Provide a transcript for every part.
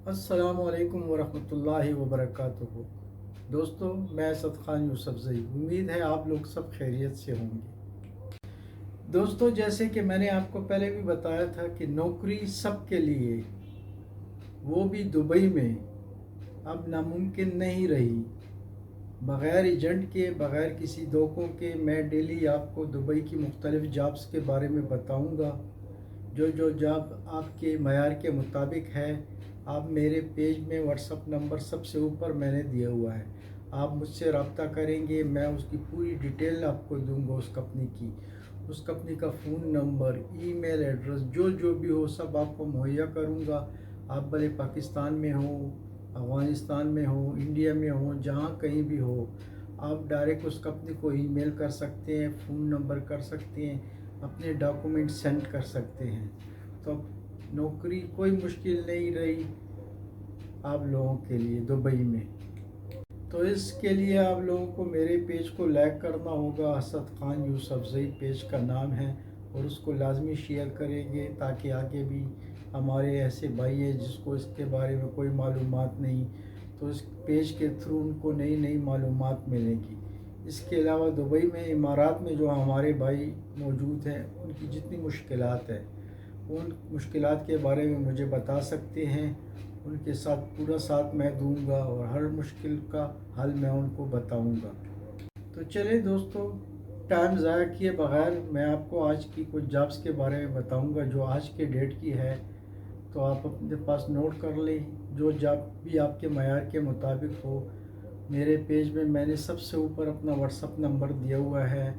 السلام علیکم ورحمۃ اللہ وبرکاتہ۔ دوستو، میں اسد خان یوسف زئی، امید ہے آپ لوگ سب خیریت سے ہوں گے۔ دوستو، جیسے کہ میں نے آپ کو پہلے بھی بتایا تھا کہ نوکری سب کے لیے، وہ بھی دبئی میں، اب ناممکن نہیں رہی۔ بغیر ایجنٹ کے، بغیر کسی دھوکوں کے، میں ڈیلی آپ کو دبئی کی مختلف جابز کے بارے میں بتاؤں گا۔ جو جاب آپ کے معیار کے مطابق ہے، آپ میرے پیج میں واٹس اپ نمبر سب سے اوپر میں نے دیا ہوا ہے، آپ مجھ سے رابطہ کریں گے، میں اس کی پوری ڈیٹیل آپ کو دوں گا، اس کمپنی کا فون نمبر، ای میل ایڈریس، جو بھی ہو سب آپ کو مہیا کروں گا۔ آپ بھلے پاکستان میں ہوں، افغانستان میں ہوں، انڈیا میں ہوں، جہاں کہیں بھی ہو، آپ ڈائریکٹ اس کمپنی کو ای میل کر سکتے ہیں، فون نمبر کر سکتے ہیں، اپنے ڈاکومنٹ سینڈ کر سکتے ہیں۔ تو نوکری کوئی مشکل نہیں رہی آپ لوگوں کے لیے دبئی میں۔ تو اس کے لیے آپ لوگوں کو میرے پیج کو لائک کرنا ہوگا، اسد خان یوسف زئی پیج کا نام ہے، اور اس کو لازمی شیئر کریں گے تاکہ آگے بھی ہمارے ایسے بھائی ہیں جس کو اس کے بارے میں کوئی معلومات نہیں، تو اس پیج کے تھرو ان کو نئی معلومات ملیں گی۔ اس کے علاوہ دبئی میں، امارات میں جو ہمارے بھائی موجود ہیں، ان کی جتنی مشکلات ہیں، ان مشکلات کے بارے میں مجھے بتا سکتے ہیں، ان کے ساتھ پورا ساتھ میں دوں گا، اور ہر مشکل کا حل میں ان کو بتاؤں گا۔ تو چلے دوستو، ٹائم ضائع کیے بغیر میں آپ کو آج کی کچھ جابز کے بارے میں بتاؤں گا جو آج کے ڈیٹ کی ہے، تو آپ اپنے پاس نوٹ کر لیں۔ جو جاب بھی آپ کے معیار کے مطابق ہو، میرے پیج میں نے سب سے اوپر اپنا واٹس اپ نمبر دیا ہوا ہے،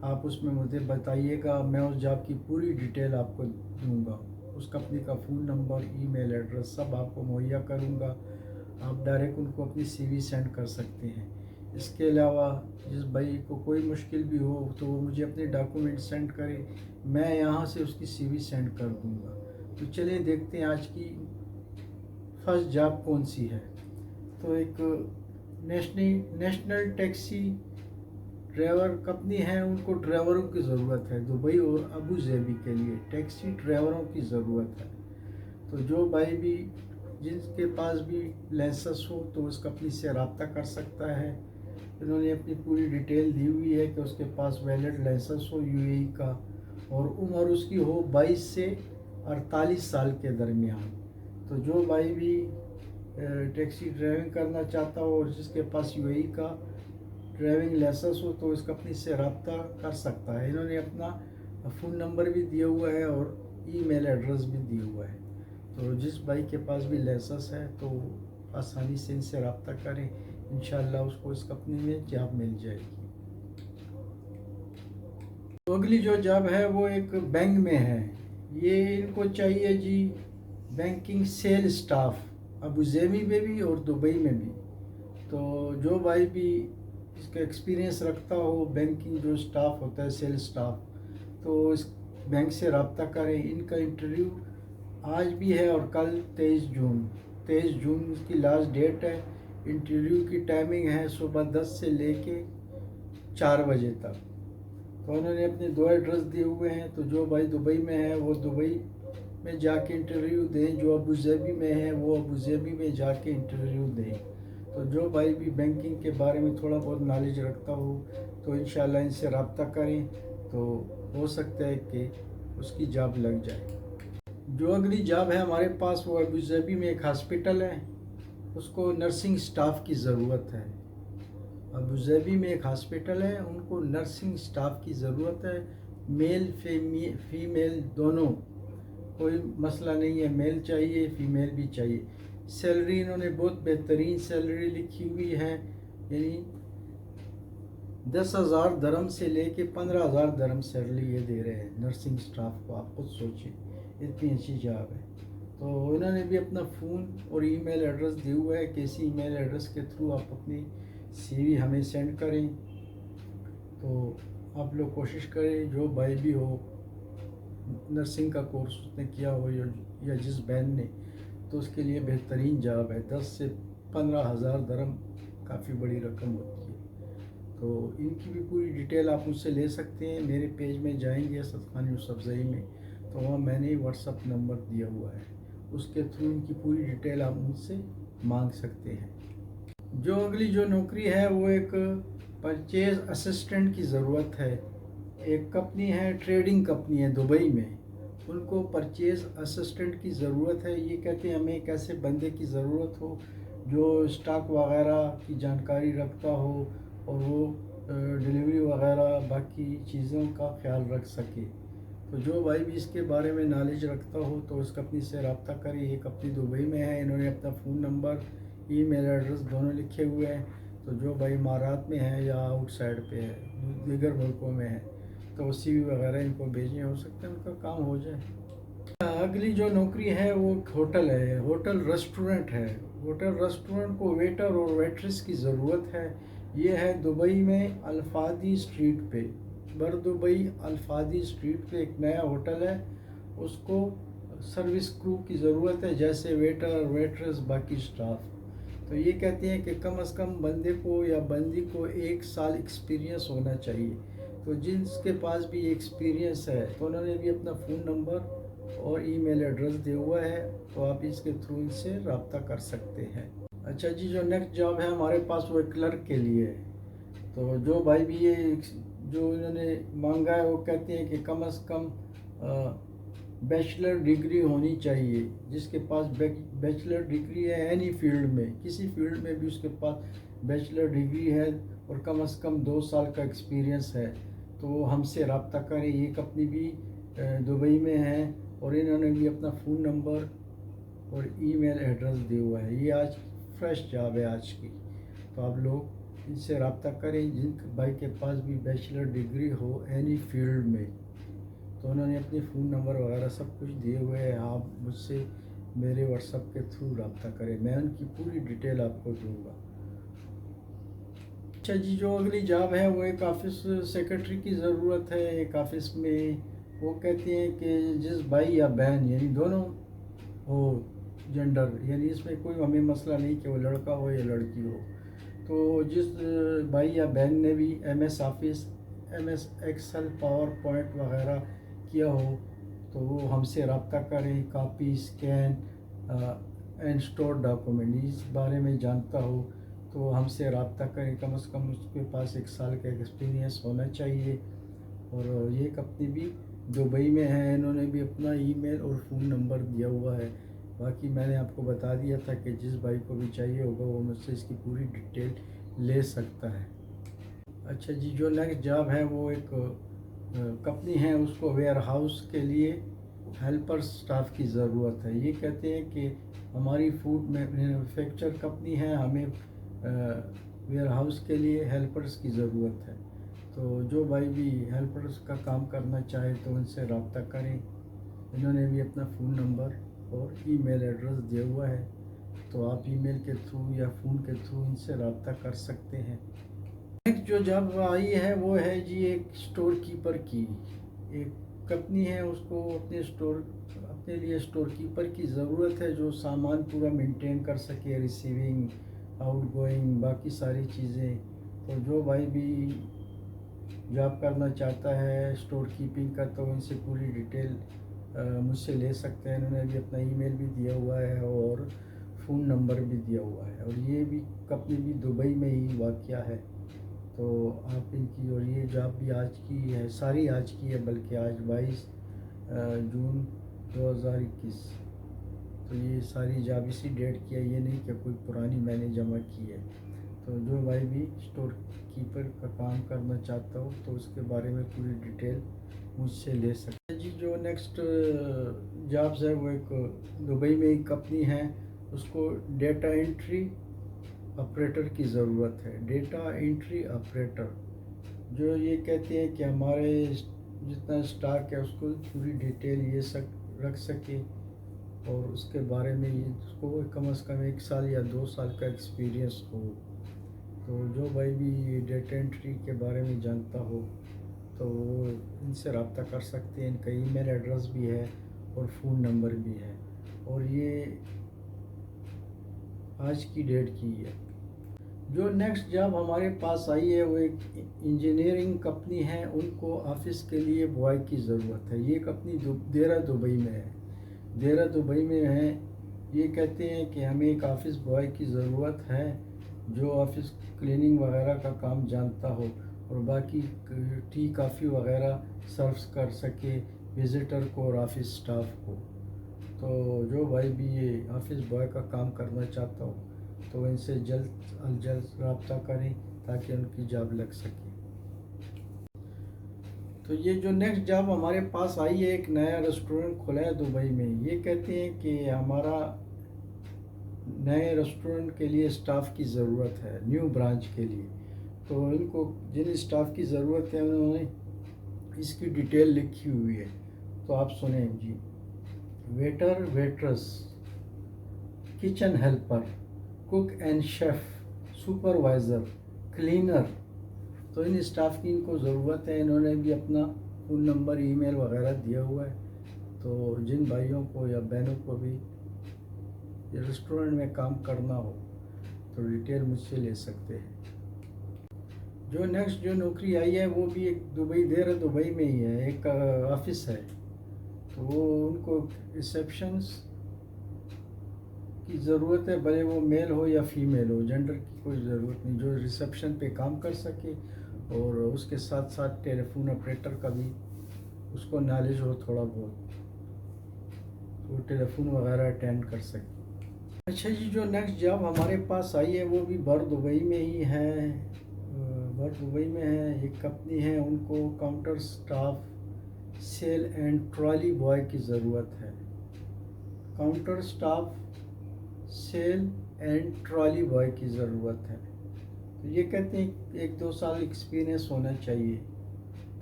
آپ اس میں مجھے بتائیے گا، میں اس جاب کی پوری ڈیٹیل آپ کو دوں گا، اس کمپنی کا فون نمبر، ای میل ایڈریس سب آپ کو مہیا کروں گا۔ آپ ڈائریکٹ ان کو اپنی سی وی سینڈ کر سکتے ہیں۔ اس کے علاوہ جس بھائی کو کوئی مشکل بھی ہو تو وہ مجھے اپنے ڈاکومنٹ سینڈ کرے، میں یہاں سے اس کی سی وی سینڈ کر دوں گا۔ تو چلیے دیکھتے ہیں آج کی فرسٹ جاب کون سی ہے۔ تو ایک نیشنل ٹیکسی ڈرائیور کمپنی ہے، ان کو ڈرائیوروں کی ضرورت ہے، دبئی اور ابو ظہبی کے لیے ٹیکسی ڈرائیوروں کی ضرورت ہے۔ تو جو بھائی بھی، جن کے پاس بھی لائسنس ہو تو اس کمپنی سے رابطہ کر سکتا ہے۔ انہوں نے اپنی پوری ڈیٹیل دی ہوئی ہے کہ اس کے پاس ویلڈ لائسنس ہو یو اے ای کا، اور عمر اس کی ہو 22 سے 48 سال کے درمیان۔ تو جو بھائی بھی ٹیکسی ڈرائیونگ کرنا چاہتا ہو اور جس کے پاس یو اے ای کا ڈرائیونگ لائسنس ہو تو اس کمپنی سے رابطہ کر سکتا ہے۔ انہوں نے اپنا فون نمبر بھی دیا ہوا ہے اور ای میل ایڈریس بھی دیا ہوا ہے۔ تو جس بھائی کے پاس بھی لائسنس ہے تو آسانی سے ان سے رابطہ کریں، انشاءاللہ اس کو اس کمپنی میں جاب مل جائے گی۔ تو اگلی جو جاب ہے وہ ایک بینک میں ہے، یہ ان کو چاہیے جی banking sale staff, Abu Dhabi میں بھی اور دبئی میں بھی۔ تو جو بھائی بھی اس کا ایکسپیرینس رکھتا ہو، بینکنگ جو سٹاف ہوتا ہے، سیل سٹاف، تو اس بینک سے رابطہ کریں۔ ان کا انٹرویو آج بھی ہے اور کل 23 جون کی لاسٹ ڈیٹ ہے۔ انٹرویو کی ٹائمنگ ہے صبح 10 سے لے کے 4 بجے تک۔ تو انہوں نے اپنے 2 ایڈریس دیے ہوئے ہیں، تو جو بھائی دبئی میں ہے وہ دبئی میں جا کے انٹرویو دیں، جو ابو ظہبی میں ہے وہ ابو ظہبی میں جا کے انٹرویو دیں۔ تو جو بھائی بھی بینکنگ کے بارے میں تھوڑا بہت نالج رکھتا ہو تو انشاءاللہ ان سے رابطہ کریں، تو ہو سکتا ہے کہ اس کی جاب لگ جائے۔ جو اگلی جاب ہے ہمارے پاس وہ ابو ظہبی میں ایک ہاسپٹل ہے، اس کو نرسنگ سٹاف کی ضرورت ہے۔ ابو ظہبی میں ایک ہاسپٹل ہے، ان کو نرسنگ سٹاف کی ضرورت ہے، میل فیمیل دونوں، کوئی مسئلہ نہیں ہے، میل چاہیے فیمیل بھی چاہیے۔ سیلری انہوں نے بہت بہترین سیلری لکھی ہوئی ہے، یعنی 10,000 درہم سے لے کے 15,000 درہم سیلری یہ دے رہے ہیں نرسنگ سٹاف کو، آپ خود سوچیں اتنی اچھی جاب ہے۔ تو انہوں نے بھی اپنا فون اور ای میل ایڈریس دیا ہوا ہے کہ اسی ای میل ایڈریس کے تھرو آپ اپنی سی وی ہمیں سینڈ کریں۔ تو آپ لوگ کوشش کریں، جو بھائی بھی ہو نرسنگ کا کورس اس نے کیا ہو یا جس بہن نے، تو اس کے لیے بہترین جاب ہے۔ 10 سے 15,000 درہم کافی بڑی رقم ہوتی ہے۔ تو ان کی بھی پوری ڈیٹیل آپ مجھ سے لے سکتے ہیں، میرے پیج میں جائیں گے اسد خان یوسف زئی میں، تو وہاں میں نے واٹس اپ نمبر دیا ہوا ہے، اس کے تھرو ان کی پوری ڈیٹیل آپ مجھ سے مانگ سکتے ہیں۔ جو اگلی جو نوکری ہے وہ ایک پرچیز اسسٹنٹ کی ضرورت ہے۔ ایک کمپنی ہے، ٹریڈنگ کمپنی ہے دبئی میں، ان کو پرچیز اسسٹنٹ کی ضرورت ہے۔ یہ کہتے ہیں ہمیں ایک ایسے بندے کی ضرورت ہو جو اسٹاک وغیرہ کی جانکاری رکھتا ہو اور وہ ڈلیوری وغیرہ باقی چیزوں کا خیال رکھ سکے۔ تو جو بھائی بھی اس کے بارے میں نالج رکھتا ہو تو اس کمپنی سے رابطہ کرے۔ یہ کمپنی دبئی میں ہے، انہوں نے اپنا فون نمبر، ای میل ایڈریس دونوں لکھے ہوئے ہیں۔ تو جو بھائی امارات میں ہے یا آؤٹ سائڈ پہ ہے، دیگر ملکوں میں ہے، تو سی وی وغیرہ ان کو بھیجنے ہو سکتے ہیں، ان کا کام ہو جائے۔ اگلی جو نوکری ہے وہ ہوٹل ہے، ہوٹل ریسٹورنٹ ہے۔ ہوٹل ریسٹورنٹ کو ویٹر اور ویٹریس کی ضرورت ہے۔ یہ ہے دبئی میں الفادی اسٹریٹ پہ، بر دبئی الفادی اسٹریٹ پہ ایک نیا ہوٹل ہے۔ اس کو سروس کرو کی ضرورت ہے، جیسے ویٹر، ویٹریس، باقی اسٹاف۔ تو یہ کہتے ہیں کہ کم از کم بندے کو یا بندی کو 1 سال ایکسپیرینس ہونا چاہیے۔ تو جس کے پاس بھی ایکسپیرینس ہے تو انہوں نے بھی اپنا فون نمبر اور ای میل ایڈریس دیا ہوا ہے، تو آپ اس کے تھرو ان سے رابطہ کر سکتے ہیں۔ اچھا جی، جو نیکسٹ جاب ہے ہمارے پاس وہ کلرک کے لیے ہے۔ تو جو بھائی بھی یہ جو انہوں نے مانگا ہے وہ کہتے ہیں کہ کم از کم بیچلر ڈگری ہونی چاہیے۔ جس کے پاس بیچلر ڈگری ہے اینی فیلڈ میں، کسی فیلڈ میں بھی اس کے پاس بیچلر ڈگری ہے اور کم از کم 2 سال کا ایکسپیرینس ہے تو ہم سے رابطہ کریں۔ یہ کمپنی بھی دبئی میں ہے اور انہوں نے بھی اپنا فون نمبر اور ای میل ایڈریس دیا ہوا ہے۔ یہ آج فریش جاب ہے آج کی، تو آپ لوگ ان سے رابطہ کریں جن بھائی کے پاس بھی بیچلر ڈگری ہو اینی فیلڈ میں۔ تو انہوں نے اپنے فون نمبر وغیرہ سب کچھ دیے ہوئے ہیں، آپ مجھ سے میرے واٹس ایپ کے تھرو رابطہ کریں، میں ان کی پوری ڈیٹیل آپ کو دوں گا۔ اچھا جی، جو اگلی جاب ہے وہ ایک آفس سیکرٹری کی ضرورت ہے۔ ایک آفس میں وہ کہتے ہیں کہ جس بھائی یا بہن، یعنی دونوں ہو جنڈر، یعنی اس میں کوئی ہمیں مسئلہ نہیں کہ وہ لڑکا ہو یا لڑکی ہو، تو جس بھائی یا بہن نے بھی M S office, M S Excel, power point وغیرہ کیا ہو تو وہ ہم سے رابطہ کریں۔ Copy, scan and store document, اس بارے میں جانتا ہو تو ہم سے رابطہ کریں۔ کم از کم اس کے پاس 1 سال کا ایکسپیرینس ہونا چاہیے۔ اور یہ کمپنی بھی دبئی میں ہے، انہوں نے بھی اپنا ای میل اور فون نمبر دیا ہوا ہے۔ باقی میں نے آپ کو بتا دیا تھا کہ جس بھائی کو بھی چاہیے ہوگا وہ مجھ سے اس کی پوری ڈیٹیل لے سکتا ہے۔ اچھا جی، جو نیکسٹ جاب ہے وہ ایک کمپنی ہے، اس کو ویئر ہاؤس کے لیے ہیلپر سٹاف کی ضرورت ہے۔ یہ کہتے ہیں کہ ہماری فوڈ مینوفیکچر کمپنی ہے، ہمیں ویئر ہاؤس کے لیے ہیلپرز کی ضرورت ہے۔ تو جو بھائی بھی ہیلپرز کا کام کرنا چاہے تو ان سے رابطہ کریں۔ انہوں نے بھی اپنا فون نمبر اور ای میل ایڈریس دیا ہوا ہے، تو آپ ای میل کے تھرو یا فون کے تھرو ان سے رابطہ کر سکتے ہیں۔ نیکسٹ جو جاب آئی ہے وہ ہے جی ایک اسٹور کیپر کی۔ ایک کمپنی ہے، اس کو اپنے لیے اسٹور کیپر کی ضرورت ہے جو سامان پورا مینٹین کر سکے، ریسیونگ، آؤٹ گوئنگ، باقی ساری چیزیں۔ تو جو بھائی بھی جاب کرنا چاہتا ہے اسٹور کیپنگ کا تو ان سے پوری ڈیٹیل مجھ سے لے سکتے ہیں۔ انہوں نے بھی اپنا ای میل بھی دیا ہوا ہے اور فون نمبر بھی دیا ہوا ہے، اور یہ بھی کمپنی بھی دبئی میں ہی واقع ہے۔ تو آپ ان کی، اور یہ جاب بھی آج کی ہے، ساری آج کی ہے، بلکہ آج 22 جون 2021، تو یہ ساری جاب اسی ڈیٹ کی ہے، یہ نہیں کہ کوئی پرانی میں نے جمع کی ہے۔ تو جو بھائی بھی اسٹور کیپر کا کام کرنا چاہتا ہو تو اس کے بارے میں پوری ڈیٹیل مجھ سے لے سکتے ہیں جی۔ جو نیکسٹ جابز ہے وہ ایک دبئی میں ایک کمپنی ہے، اس کو ڈیٹا انٹری آپریٹر کی ضرورت ہے۔ ڈیٹا انٹری آپریٹر، جو یہ کہتے ہیں کہ ہمارے جتنا اسٹاک ہے اس کو پوری ڈیٹیل یہ رکھ سکے اور اس کے بارے میں اس کو کم از کم 1 سال یا 2 سال کا ایکسپیرینس ہو۔ تو جو بھائی بھی ڈیٹا انٹری کے بارے میں جانتا ہو تو وہ ان سے رابطہ کر سکتے ہیں۔ ان کا ای میل ایڈریس بھی ہے اور فون نمبر بھی ہے، اور یہ آج کی ڈیٹ کی ہے۔ جو نیکسٹ جاب ہمارے پاس آئی ہے وہ ایک انجینئرنگ کمپنی ہے، ان کو آفس کے لیے بوائے کی ضرورت ہے۔ یہ کمپنی دبئی میں ہے۔ دیرہ دبئی میں ہیں. یہ کہتے ہیں کہ ہمیں ایک آفس بوائے کی ضرورت ہے جو آفس کلیننگ وغیرہ کا کام جانتا ہو اور باقی ٹی کافی وغیرہ سروس کر سکے وزٹر کو اور آفس سٹاف کو. تو جو بھائی بھی یہ آفس بوائے کا کام کرنا چاہتا ہو تو ان سے جلد از جلد رابطہ کریں تاکہ ان کی جاب لگ سکے. تو یہ جو نیکسٹ جاب ہمارے پاس آئی ہے، ایک نیا ریسٹورنٹ کھلا ہے دبئی میں. یہ کہتے ہیں کہ ہمارا نئے ریسٹورنٹ کے لیے اسٹاف کی ضرورت ہے، نیو برانچ کے لیے. تو ان کو جن اسٹاف کی ضرورت ہے انہوں نے اس کی ڈیٹیل لکھی ہوئی ہے، تو آپ سنیں جی. Waiter, waitress, kitchen helper, cook and chef, supervisor, cleaner. تو ان اسٹاف کی ان کو ضرورت ہے. انہوں نے بھی اپنا فون نمبر، ای میل وغیرہ دیا ہوا ہے. تو جن بھائیوں کو یا بہنوں کو بھی یہ ریسٹورنٹ میں کام کرنا ہو تو ڈیٹیل مجھ سے لے سکتے ہیں. جو نیکسٹ جو نوکری آئی ہے وہ بھی ایک دبئی، دیرہ دبئی میں ہی ہے، ایک آفس ہے. تو وہ ان کو ریسیپشنس کی ضرورت ہے، بھلے وہ میل ہو یا فیمیل ہو، جینڈر کی کوئی ضرورت نہیں. جو ریسیپشن پہ کام کر سکے اور اس کے ساتھ ساتھ ٹیلی فون آپریٹر کا بھی اس کو نالج ہو تھوڑا بہت، وہ ٹیلی فون وغیرہ اٹینڈ کر سکے. اچھا جی، جو نیکسٹ جاب ہمارے پاس آئی ہے وہ بھی بر دبئی میں ہی ہے. بر دبئی میں ہے، ایک کمپنی ہے، ان کو counter staff, sale and trolley boy کی ضرورت ہے. Counter staff, sale and trolley boy کی ضرورت ہے. تو یہ کہتے ہیں 1-2 سال ایکسپیرئنس ہونا چاہیے.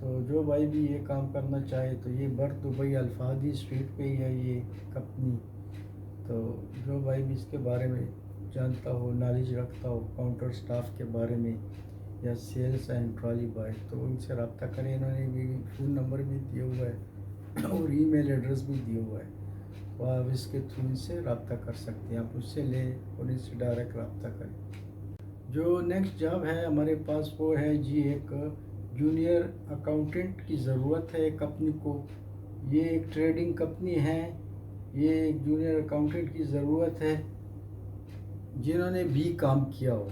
تو جو بھائی بھی یہ کام کرنا چاہے تو یہ بر دبئی الفادی اسٹریٹ پہ ہی ہے یہ کمپنی. تو جو بھائی بھی اس کے بارے میں جانتا ہو، نالج رکھتا ہو کاؤنٹر سٹاف کے بارے میں یا سیلس اینڈ ٹرالی بوائے، تو ان سے رابطہ کریں. انہوں نے بھی فون نمبر بھی دیا ہوا ہے اور ای میل ایڈریس بھی دیا ہوا ہے. تو آپ اس کے تھرو ان سے رابطہ کر سکتے ہیں. آپ اس سے لیں اور ان سے ڈائریکٹ رابطہ کریں. جو نیکسٹ جاب ہے ہمارے پاس وہ ہے جی، ایک جونیئر اکاؤنٹنٹ کی ضرورت ہے کمپنی کو. یہ ایک ٹریڈنگ کمپنی ہے. یہ ایک جونیئر اکاؤنٹنٹ کی ضرورت ہے جنہوں نے بھی کام کیا ہو.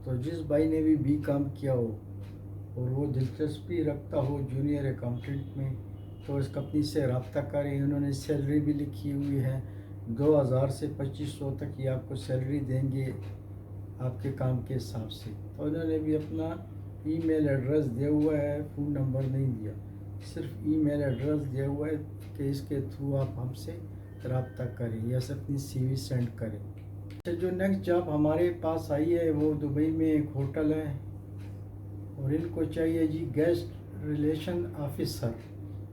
تو جس بھائی نے بھی کام کیا ہو اور وہ دلچسپی رکھتا ہو جونیئر اکاؤنٹنٹ میں تو اس کمپنی سے رابطہ کریں. انہوں نے سیلری بھی لکھی ہوئی ہے، 2000 سے 2500 تک یہ آپ کو سیلری دیں گے آپ کے کام کے حساب سے. تو انہوں نے بھی اپنا ای میل ایڈریس دیا ہوا ہے، فون نمبر نہیں دیا، صرف ای میل ایڈریس دیا ہوا ہے کہ اس کے تھرو آپ ہم سے رابطہ کریں یا اپنی سی وی سینڈ کریں. جو نیکسٹ جاب ہمارے پاس آئی ہے وہ دبئی میں ایک ہوٹل ہے اور ان کو چاہیے جی گیسٹ ریلیشن آفیسر.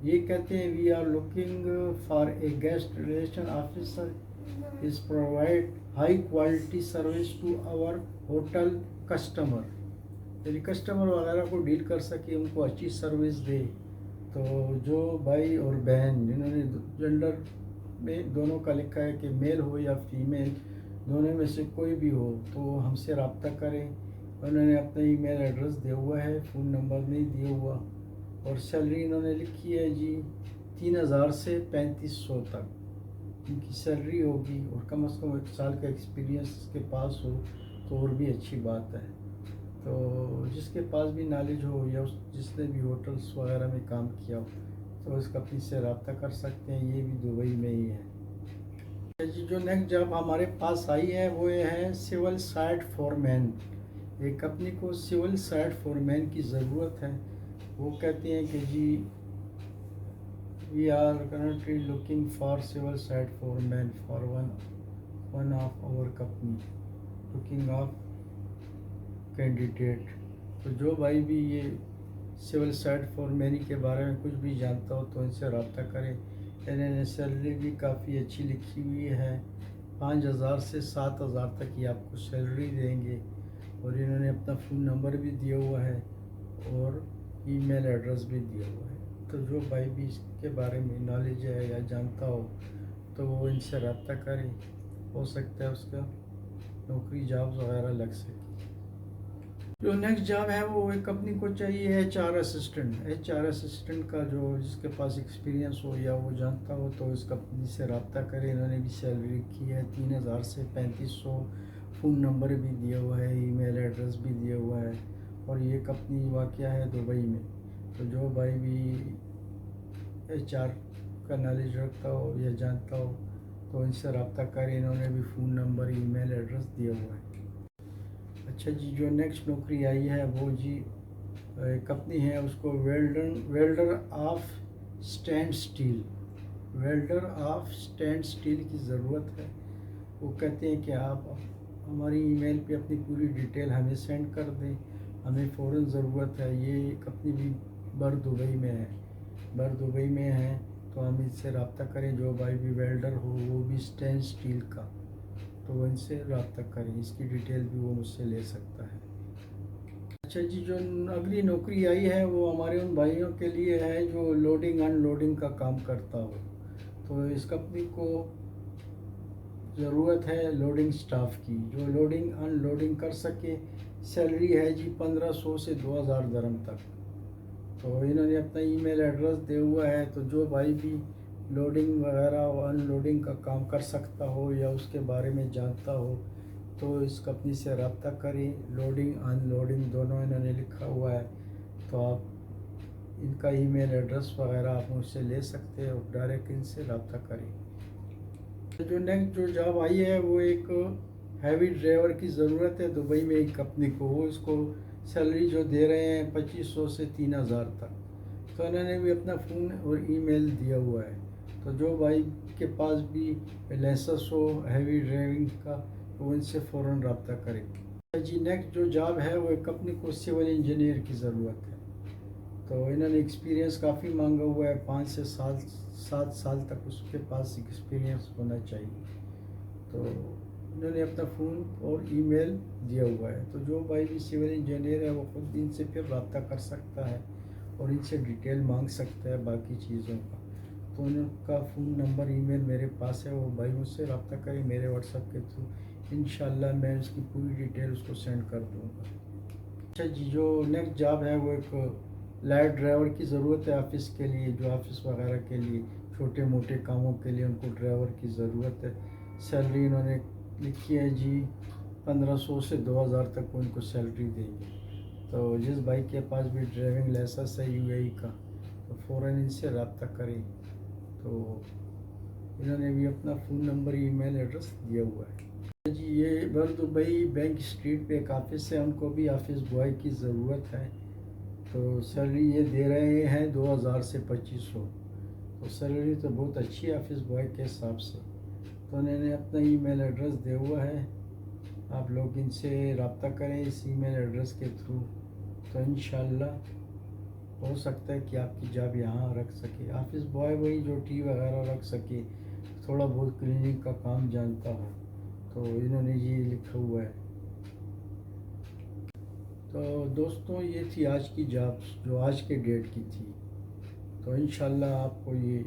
یہ کہتے ہیں we are looking for a guest relation officer as provide high quality service to our hotel customer. یعنی کسٹمر وغیرہ کو ڈیل کر سکے، ان کو اچھی سروس دے. تو جو بھائی اور بہن جنہوں نے جنڈر میں دونوں کا لکھا ہے کہ میل ہو یا فیمیل، دونوں میں سے کوئی بھی ہو تو ہم سے رابطہ کریں. انہوں نے اپنا ای میل ایڈریس دیا ہوا ہے، فون نمبر نہیں دیا ہوا. اور سیلری انہوں نے لکھی ہے جی 3000 سے 3500 تک ان کی سیلری ہوگی. اور کم از کم 1 سال کا ایکسپیرینس اس کے پاس ہو تو اور بھی اچھی بات ہے. تو جس کے پاس بھی نالج ہو یا جس نے بھی ہوٹلس وغیرہ میں کام کیا ہو تو اس کمپنی سے رابطہ کر سکتے ہیں. یہ بھی دبئی میں ہی ہے. جی، جو نیکسٹ جاب ہمارے پاس آئی ہے وہ یہ ہے سول سائٹ فورمین. ایک کمپنی کو سول سائٹ فورمین کی ضرورت ہے. وہ کہتے ہیں کہ جی we are currently looking for civil site foreman for one of our company looking of candidate. تو جو بھائی بھی یہ سول سائٹ فورمینی کے بارے میں کچھ بھی جانتا ہو تو ان سے رابطہ کریں. انہوں نے سیلری بھی کافی اچھی لکھی ہوئی ہے، 5000 سے 7000 تک یہ آپ کو سیلری دیں گے. اور انہوں نے اپنا فون نمبر بھی دیا ہوا ہے اور ای میل ایڈریس بھی دیا ہوا ہے. تو جو بھائی بھی اس کے بارے میں نالج ہے یا جانتا ہو تو وہ ان سے رابطہ کریں. ہو سکتا ہے اس کا نوکری جابز وغیرہ لگ سکے. جو نیکسٹ جاب ہے وہ ایک اپنی کو چاہیے HR اسسٹنٹ. HR اسسٹنٹ کا جو جس کے پاس ایکسپیرینس ہو یا وہ جانتا ہو تو اس کمپنی سے رابطہ کرے. انہوں نے بھی سیلری کی ہے 3000 سے 3500. فون نمبر بھی دیا ہوا ہے, ای میل ایڈریس بھی دیا ہوا ہے, اور یہ کمپنی واقع ہے دبئی میں. تو جو بھائی بھی HR کا نالج رکھتا ہو یا جانتا ہو تو ان سے رابطہ کرے. انہوں نے بھی فون نمبر ای میل ایڈریس دیا ہوا ہے. اچھا جی, جو نیکسٹ نوکری آئی ہے وہ جی کمپنی ہے, اس کو welder of stand steel. Welder of stand steel کی ضرورت ہے. وہ کہتے ہیں کہ آپ ہماری ای میل پہ اپنی پوری ڈیٹیل ہمیں سینڈ کر دیں, ہمیں فوراً ضرورت ہے. یہ کمپنی بھی دبئی میں ہے, دبئی میں ہے, تو ہم اس سے رابطہ کریں. جو بھائی بھی ویلڈر ہو وہ بھی اسٹینڈ اسٹیل کا, تو وہ ان سے رابطہ کریں. اس کی ڈیٹیل بھی وہ مجھ سے لے سکتا ہے. اچھا جی, جو اگلی نوکری آئی ہے وہ ہمارے ان بھائیوں کے لیے ہے جو لوڈنگ ان لوڈنگ کا کام کرتا ہو. تو اس کمپنی کو ضرورت ہے لوڈنگ سٹاف کی جو لوڈنگ ان لوڈنگ کر سکے. سیلری ہے جی 1500 سے 2000 درہم تک. تو انہوں نے اپنا ای میل ایڈریس دیا ہوا ہے. تو جو بھائی بھی لوڈنگ وغیرہ ان لوڈنگ کا کام کر سکتا ہو یا اس کے بارے میں جانتا ہو تو اس کمپنی سے رابطہ کریں. لوڈنگ ان لوڈنگ دونوں انہوں نے لکھا ہوا ہے. تو آپ ان کا ای میل ایڈریس وغیرہ آپ مجھ سے لے سکتے ہیں اور ڈائریکٹ ان سے رابطہ کریں. جو نیکسٹ جو جاب آئی ہے وہ ایک ہیوی ڈرائیور کی ضرورت ہے دبئی میں ایک کمپنی کو. وہ اس کو سیلری جو دے رہے ہیں 2500 سے 3000 تک. تو انہوں نے بھی اپنا فون اور ای میل دیا ہوا ہے. تو جو بھائی کے پاس بھی لائسنس ہو ہیوی ڈرائیونگ کا وہ ان سے فوراً رابطہ کرے. جی, نیکسٹ جو جاب ہے وہ ایک کمپنی کو سول انجینئر کی ضرورت ہے. تو انہوں نے ایکسپیرینس کافی مانگا ہوا ہے, 5 سے 7 سال تک اس کے پاس ایکسپیرینس ہونا چاہیے. تو انہوں نے اپنا فون اور ای میل دیا ہوا ہے. تو جو بھائی بھی سول انجینئر ہے وہ خود ان سے پھر رابطہ کر سکتا ہے اور ان سے ڈیٹیل مانگ سکتا ہے باقی چیزوں کا. تو ان کا فون نمبر ای میل میرے پاس ہے. وہ بھائی مجھ سے رابطہ کریں میرے واٹس ایپ کے تھرو. انشاءاللہ میں اس کی پوری ڈیٹیل اس کو سینڈ کر دوں گا. اچھا جی, جو نیکسٹ جاب ہے وہ ایک لائٹ ڈرائیور کی ضرورت ہے آفس کے لیے. جو آفس وغیرہ کے لیے چھوٹے موٹے کاموں کے لیے ان کو ڈرائیور کی ضرورت ہے. سیلری انہوں نے لکھی ہے جی 1500 سے 2000 تک ان کو سیلری دیں گے. تو جس بھائی کے پاس بھی ڈرائیونگ لائسنس ہے UAE کا تو فوراً ان سے رابطہ کریں. تو انہوں نے بھی اپنا فون نمبر ای میل ایڈریس دیا ہوا ہے. جی, یہ دبئی بینک اسٹریٹ پہ ایک آفس ہے, ان کو بھی آفس بوائے کی ضرورت ہے. تو سیلری یہ دے رہے ہیں 2000 سے 2500. تو سیلری تو بہت اچھی ہے آفس بوائے کے حساب سے. تو انہوں نے اپنا ای میل ایڈریس دیا ہوا ہے. آپ لوگ ان سے رابطہ کریں اس ای میل ایڈریس کے تھرو. تو انشاءاللہ ہو سکتا ہے کہ آپ کی جاب یہاں رکھ سکے. آفس بوائے وہی جو ٹی وغیرہ رکھ سکے, تھوڑا بہت کلیننگ کا کام جانتا ہو. تو انہوں نے یہ لکھا ہوا ہے. تو دوستوں یہ تھی آج کی جاب جو آج کے ڈیٹ کی تھی. تو انشاءاللہ آپ کو یہ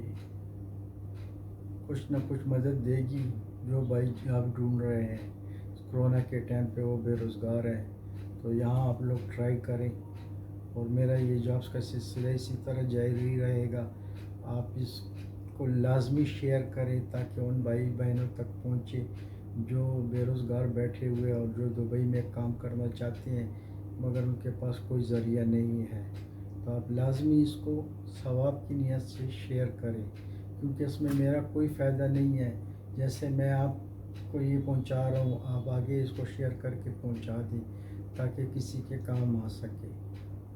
کچھ نہ کچھ مدد دے گی. جو بھائی جاب ڈھونڈ رہے ہیں کرونا کے ٹائم پہ وہ بے روزگار ہیں, تو یہاں آپ لوگ ٹرائی کریں. اور میرا یہ جابس کا سلسلہ اسی طرح جاری رہے گا. آپ اس کو لازمی شیئر کریں تاکہ ان بھائی بہنوں تک پہنچے جو بے روزگار بیٹھے ہوئے اور جو دبئی میں کام کرنا چاہتے ہیں مگر ان کے پاس کوئی ذریعہ نہیں ہے. تو آپ لازمی اس کو ثواب کی نیت سے شیئر کریں, کیونکہ اس میں میرا کوئی فائدہ نہیں ہے. جیسے میں آپ کو یہ پہنچا رہا ہوں, آپ آگے اس کو شیئر کر کے پہنچا دیں تاکہ کسی کے کام آ سکے.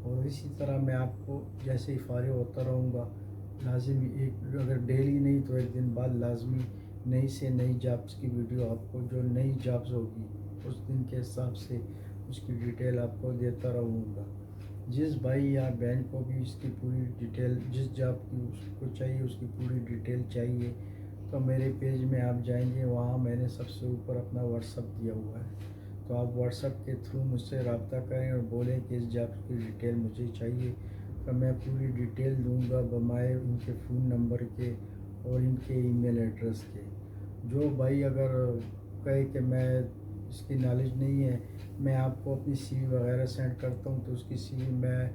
اور اسی طرح میں آپ کو جیسے ہی فارغ ہوتا رہوں گا لازمی اگر ڈیلی نہیں تو ایک دن بعد لازمی نئی سے نئی جابس کی ویڈیو آپ کو جو نئی جابس ہوگی اس دن کے حساب سے اس کی ڈیٹیل آپ کو دیتا رہوں گا. جس بھائی یا بہن کو بھی اس کی پوری ڈیٹیل جس جاب کی اس کو چاہیے اس کی پوری ڈیٹیل چاہیے تو میرے پیج میں آپ جائیں گے, وہاں میں نے سب سے اوپر اپنا واٹس ایپ دیا ہوا ہے. تو آپ واٹس ایپ کے تھرو مجھ سے رابطہ کریں اور بولیں کہ اس جاب کی ڈیٹیل مجھے چاہیے. تو میں پوری ڈیٹیل دوں گا بمائے ان کے فون نمبر کے اور ان کے ای میل ایڈریس کے. جو بھائی اگر کہے کہ میں اس کی نالج نہیں ہے میں آپ کو اپنی سی وی وغیرہ سینڈ کرتا ہوں تو اس کی سی وی میں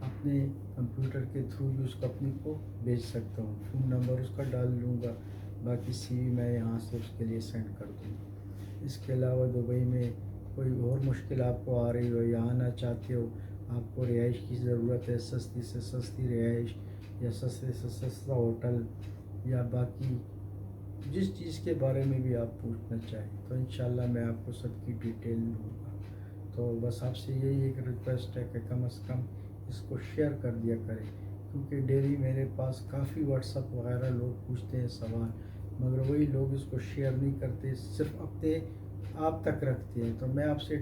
اپنے کمپیوٹر کے تھرو بھی اس کمپنی کو بھیج سکتا ہوں، فون نمبر اس کا ڈال لوں گا، باقی سی وی میں یہاں سے اس کے لیے سینڈ کر دوں گا۔ اس کے علاوہ دبئی میں کوئی اور مشکل آپ کو آ رہی ہو یا آنا چاہتے ہو، آپ کو رہائش کی ضرورت ہے، سستی سے سستی رہائش یا سستے سے سستا ہوٹل یا باقی جس چیز کے بارے میں بھی آپ پوچھنا چاہیں تو انشاءاللہ میں آپ کو سب کی ڈیٹیل دوں گا۔ تو بس آپ سے یہی ایک ریکویسٹ ہے کہ کم از کم اس کو شیئر کر دیا کریں، کیونکہ ڈیلی میرے پاس کافی واٹس اپ وغیرہ لوگ پوچھتے ہیں سوال، مگر وہی لوگ اس کو شیئر نہیں کرتے، صرف اپنے آپ تک رکھتے ہیں۔ تو میں آپ سے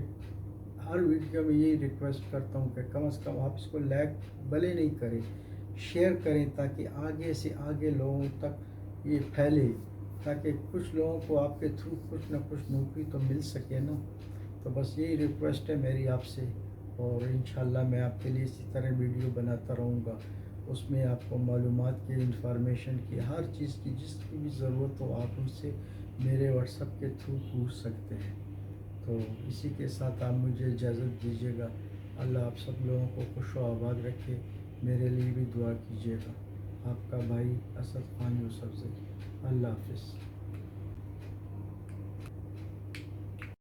ہر ویڈیو میں یہی ریکویسٹ کرتا ہوں کہ کم از کم آپ اس کو لائک بھلے نہیں کریں، شیئر کریں تاکہ آگے سے آگے لوگوں تک یہ پھیلے، تاکہ کچھ لوگوں کو آپ کے تھرو کچھ نہ کچھ نوکری تو مل سکے نا۔ تو بس یہی ریکویسٹ ہے میری آپ سے، اور انشاءاللہ میں آپ کے لیے اسی طرح ویڈیو بناتا رہوں گا، اس میں آپ کو معلومات کی، انفارمیشن کی، ہر چیز کی جس کی بھی ضرورت ہو آپ ان سے میرے واٹس ایپ کے تھرو پوچھ سکتے ہیں۔ تو اسی کے ساتھ آپ مجھے اجازت دیجیے گا۔ اللہ آپ سب لوگوں کو خوش و آباد رکھے، میرے لیے بھی دعا کیجیے گا۔ آپ کا بھائی اسد خان یوسفزئی۔ اللہ حافظ۔